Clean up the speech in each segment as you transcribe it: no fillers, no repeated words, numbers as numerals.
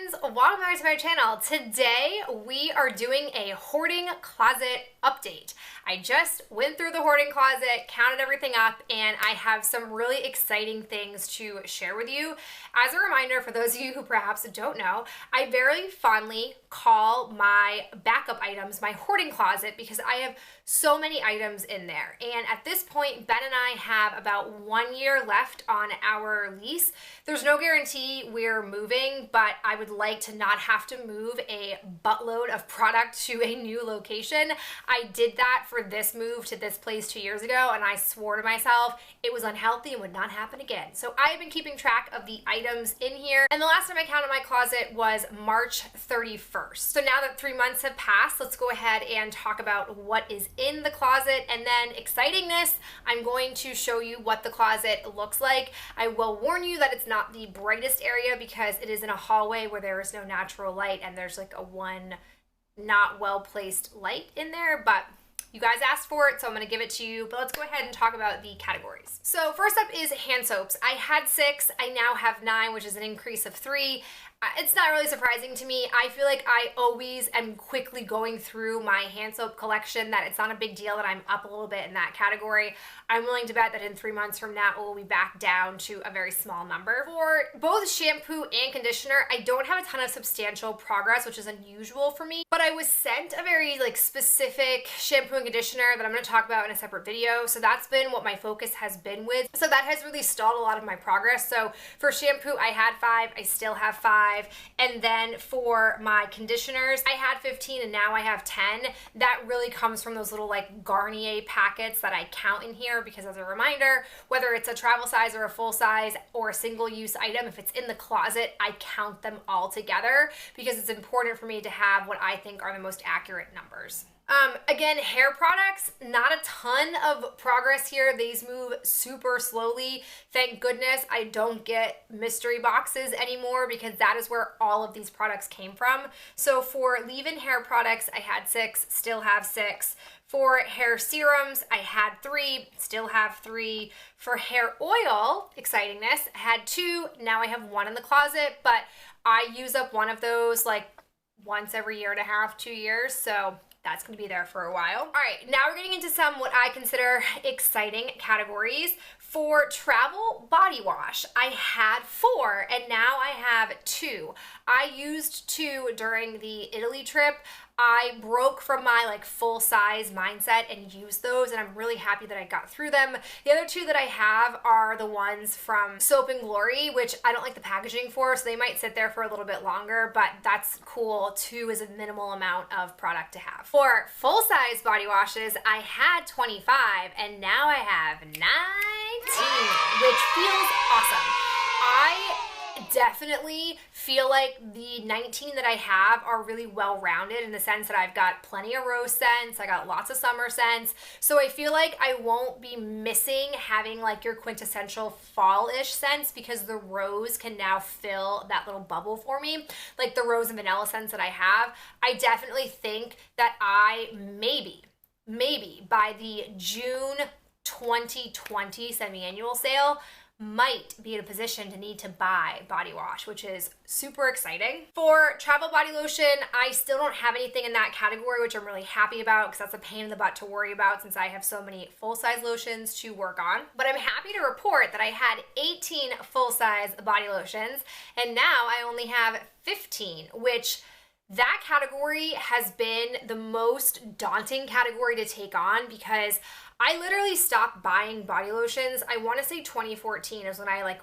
friends, welcome back to my channel. Today we are doing a hoarding closet update. I just went through the hoarding closet, counted everything up, and I have some really exciting things to share with you. As a reminder, for those of you who perhaps don't know, I very fondly call my backup items my hoarding closet because I have so many items in there. And at this point, Ben and I have about 1 year left on our lease. There's no guarantee we're moving, but I would like to not have to move a buttload of product to a new location. I did that for this move to this place 2 years ago, and I swore to myself it was unhealthy and would not happen again. So I have been keeping track of the items in here, and the last time I counted my closet was March 31st. So now that 3 months have passed, let's go ahead and talk about what is in the closet, and then excitingness, I'm going to show you what the closet looks like. I will warn you that it's not the brightest area because it is in a hallway where there is no natural light, and there's like a one not well placed light in there, but you guys asked for it, so I'm going to give it to you. But let's go ahead and talk about the categories. So first up is hand soaps. I had 6, I now have 9, which is an increase of 3. It's not really surprising to me. I feel like I always am quickly going through my hand soap collection, that it's not a big deal that I'm up a little bit in that category. I'm willing to bet that in 3 months from now, it will be back down to a very small number. For both shampoo and conditioner, I don't have a ton of substantial progress, which is unusual for me, but I was sent a very specific shampoo and conditioner that I'm going to talk about in a separate video. So that's been what my focus has been with. So that has really stalled a lot of my progress. So for shampoo, I had 5, I still have 5. And then for my conditioners, I had 15 and now I have 10. That really comes from those little Garnier packets that I count in here, because as a reminder, whether it's a travel size or a full size or a single use item, if it's in the closet, I count them all together because it's important for me to have what I think are the most accurate numbers. Again, hair products, not a ton of progress here. These move super slowly. Thank goodness I don't get mystery boxes anymore because that is where all of these products came from. So for leave-in hair products, I had 6, still have 6. For hair serums, I had 3, still have 3. For hair oil, excitingness, I had 2, now I have 1 in the closet, but I use up one of those once every year and a half, 2 years, so that's going to be there for a while. All right, now we're getting into some what I consider exciting categories. For travel body wash, I had 4 and now I have 2. I used 2 during the Italy trip. I broke from my full size mindset and used those, and I'm really happy that I got through them. The other 2 that I have are the ones from Soap and Glory, which I don't like the packaging for, so they might sit there for a little bit longer, but that's cool. 2 is a minimal amount of product to have. For full size body washes, I had 25 and now I have 19, which feels awesome. I definitely feel like the 19 that I have are really well-rounded in the sense that I've got plenty of rose scents, I got lots of summer scents, so I feel like I won't be missing having your quintessential fall-ish scents because the rose can now fill that little bubble for me, like the rose and vanilla scents that I have. I definitely think that I maybe by the June 2020 semi-annual sale might be in a position to need to buy body wash, which is super exciting. For travel body lotion, I still don't have anything in that category, which I'm really happy about because that's a pain in the butt to worry about since I have so many full-size lotions to work on. But I'm happy to report that I had 18 full-size body lotions and now I only have 15, which that category has been the most daunting category to take on because I literally stopped buying body lotions. I want to say 2014 is when I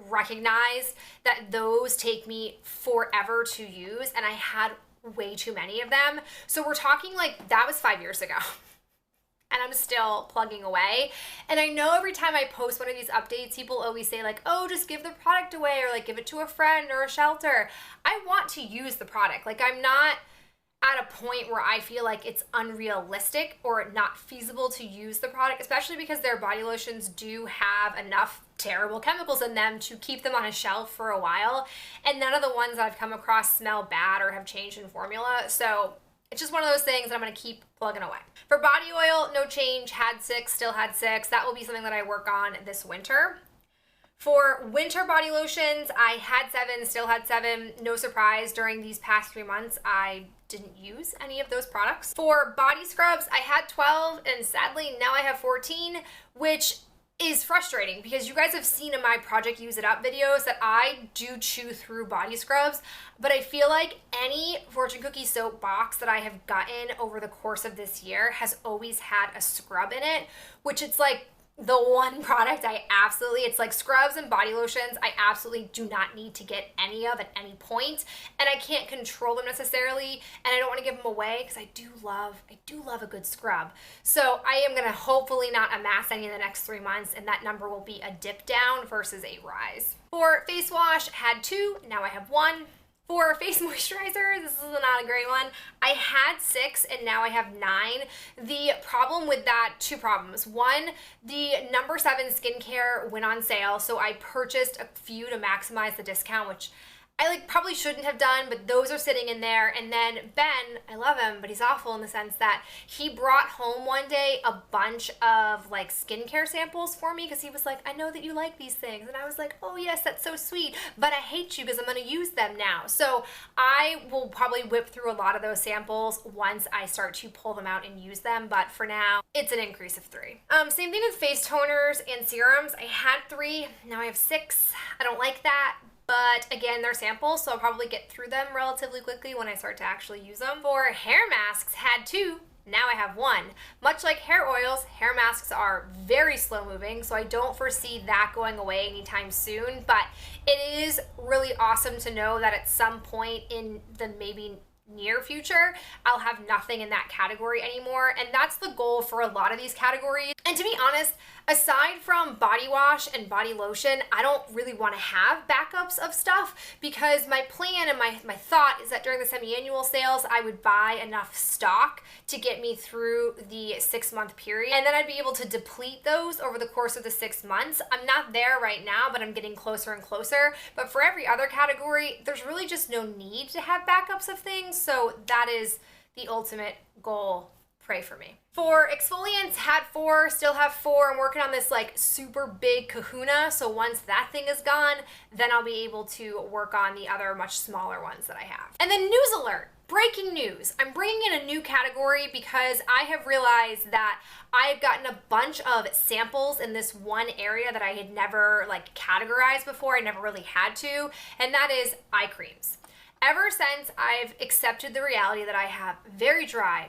recognized that those take me forever to use, and I had way too many of them. So we're talking that was 5 years ago. And I'm still plugging away. And I know every time I post one of these updates, people always say oh, just give the product away or give it to a friend or a shelter. I want to use the product. I'm not at a point where I feel like it's unrealistic or not feasible to use the product, especially because their body lotions do have enough terrible chemicals in them to keep them on a shelf for a while. And none of the ones that I've come across smell bad or have changed in formula. So it's just one of those things that I'm going to keep plugging away. For body oil, no change, had 6, still had 6. That will be something that I work on this winter. For winter body lotions, I had 7, still had 7. No surprise, during these past 3 months, I didn't use any of those products. For body scrubs, I had 12, and sadly, now I have 14, which is frustrating because you guys have seen in my Project Use It Up videos that I do chew through body scrubs, but I feel like any Fortune Cookie soap box that I have gotten over the course of this year has always had a scrub in it, which it's like the one product it's like scrubs and body lotions, I absolutely do not need to get any of at any point, and I can't control them necessarily, and I don't want to give them away because I do love a good scrub. So I am going to hopefully not amass any in the next 3 months, and that number will be a dip down versus a rise. For face wash, had 2, now I have 1. For face moisturizer, this is not a great one. I had 6 and now I have 9. The problem with that, 2 problems. One, the number 7 skincare went on sale, so I purchased a few to maximize the discount, which I probably shouldn't have done, but those are sitting in there. And then Ben, I love him, but he's awful in the sense that he brought home one day a bunch of skincare samples for me because he was like, I know that you like these things. And I was like, oh yes, that's so sweet, but I hate you because I'm gonna use them now. So I will probably whip through a lot of those samples once I start to pull them out and use them. But for now, it's an increase of 3. Same thing with face toners and serums. I had 3, now I have 6. I don't like that. But again, they're samples, so I'll probably get through them relatively quickly when I start to actually use them. For hair masks, had 2, now I have 1. Much like hair oils, hair masks are very slow moving, so I don't foresee that going away anytime soon, but it is really awesome to know that at some point in the maybe near future, I'll have nothing in that category anymore, and that's the goal for a lot of these categories. And to be honest, aside from body wash and body lotion, I don't really want to have backups of stuff because my plan and my thought is that during the semi-annual sales, I would buy enough stock to get me through the 6-month period, and then I'd be able to deplete those over the course of the 6 months. I'm not there right now, but I'm getting closer and closer. But for every other category, there's really just no need to have backups of things, so that is the ultimate goal. Pray for me. For exfoliants, had 4, still have 4. I'm working on this super big kahuna, so once that thing is gone, then I'll be able to work on the other much smaller ones that I have. And then news alert. Breaking news. I'm bringing in a new category because I have realized that I've gotten a bunch of samples in this one area that I had never categorized before. I never really had to, and that is eye creams. Ever since I've accepted the reality that I have very dry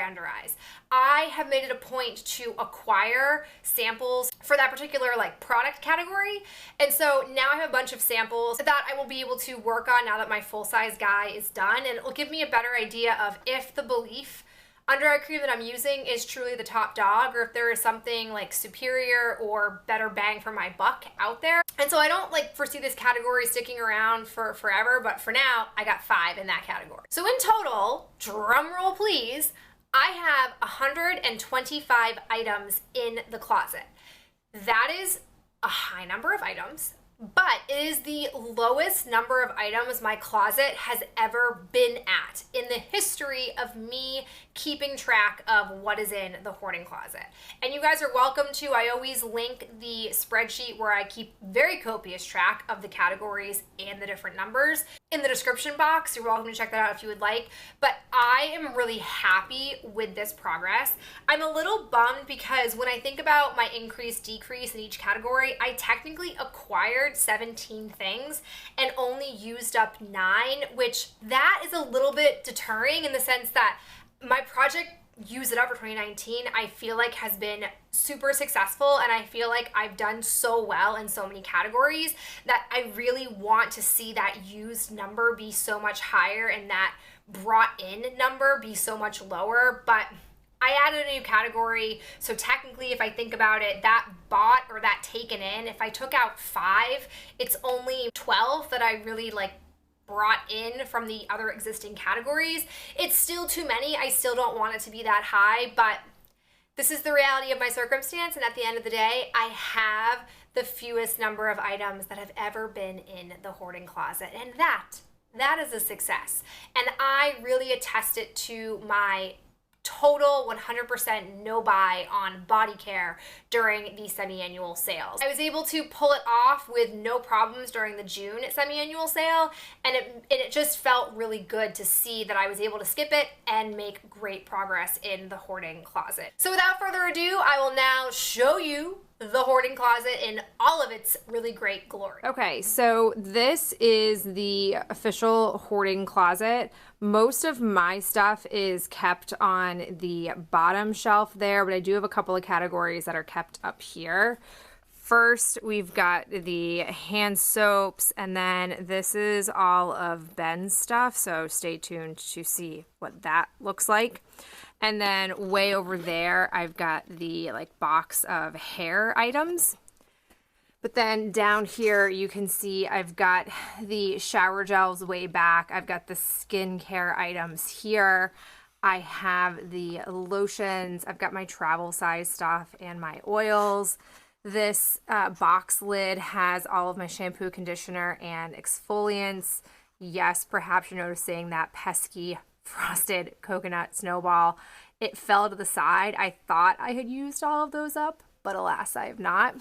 under eyes, I have made it a point to acquire samples for that particular product category. And so now I have a bunch of samples that I will be able to work on now that my full-size guy is done, and it will give me a better idea of if the Belief under eye cream that I'm using is truly the top dog, or if there is something superior or better bang for my buck out there. And so I don't foresee this category sticking around for forever, but for now I got 5 in that category. So in total, drum roll please, I have 125 items in the closet. That is a high number of items, but it is the lowest number of items my closet has ever been at in the history of me keeping track of what is in the hoarding closet. And you guys are welcome to, I always link the spreadsheet where I keep very copious track of the categories and the different numbers in the description box. You're welcome to check that out if you would like. But I am really happy with this progress. I'm a little bummed because when I think about my increase, decrease in each category, I technically acquired 17 things and only used up 9, which that is a little bit deterring in the sense that my Project Use It Up for 2019, I feel like has been super successful, and I feel like I've done so well in so many categories that I really want to see that used number be so much higher and that brought in number be so much lower. But I added a new category, so technically if I think about it, that bought or that taken in, if I took out 5, it's only 12 that I really brought in from the other existing categories. It's still too many. I still don't want it to be that high, but this is the reality of my circumstance, and at the end of the day, I have the fewest number of items that have ever been in the hoarding closet, and that is a success. And I really attest it to my total 100% no buy on body care during the semi-annual sales. I was able to pull it off with no problems during the June semi-annual sale, and it just felt really good to see that I was able to skip it and make great progress in the hoarding closet. So without further ado, I will now show you the hoarding closet in all of its really great glory. Okay, so this is the official hoarding closet. Most of my stuff is kept on the bottom shelf there, but I do have a couple of categories that are kept up here. First, we've got the hand soaps, and then this is all of Ben's stuff, so stay tuned to see what that looks like. And then way over there, I've got the box of hair items. But then down here, you can see I've got the shower gels way back. I've got the skincare items here. I have the lotions. I've got my travel size stuff and my oils. This box lid has all of my shampoo, conditioner, and exfoliants. Yes, perhaps you're noticing that pesky frosted coconut snowball. It fell to the side. I thought I had used all of those up, but alas, I have not.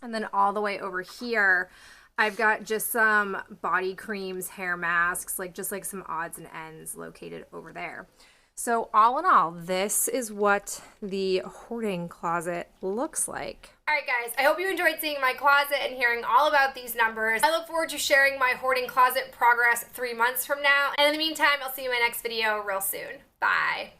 And then all the way over here, I've got just some body creams, hair masks, just some odds and ends located over there. So all in all, this is what the hoarding closet looks like. All right, guys, I hope you enjoyed seeing my closet and hearing all about these numbers. I look forward to sharing my hoarding closet progress 3 months from now. And in the meantime, I'll see you in my next video real soon. Bye.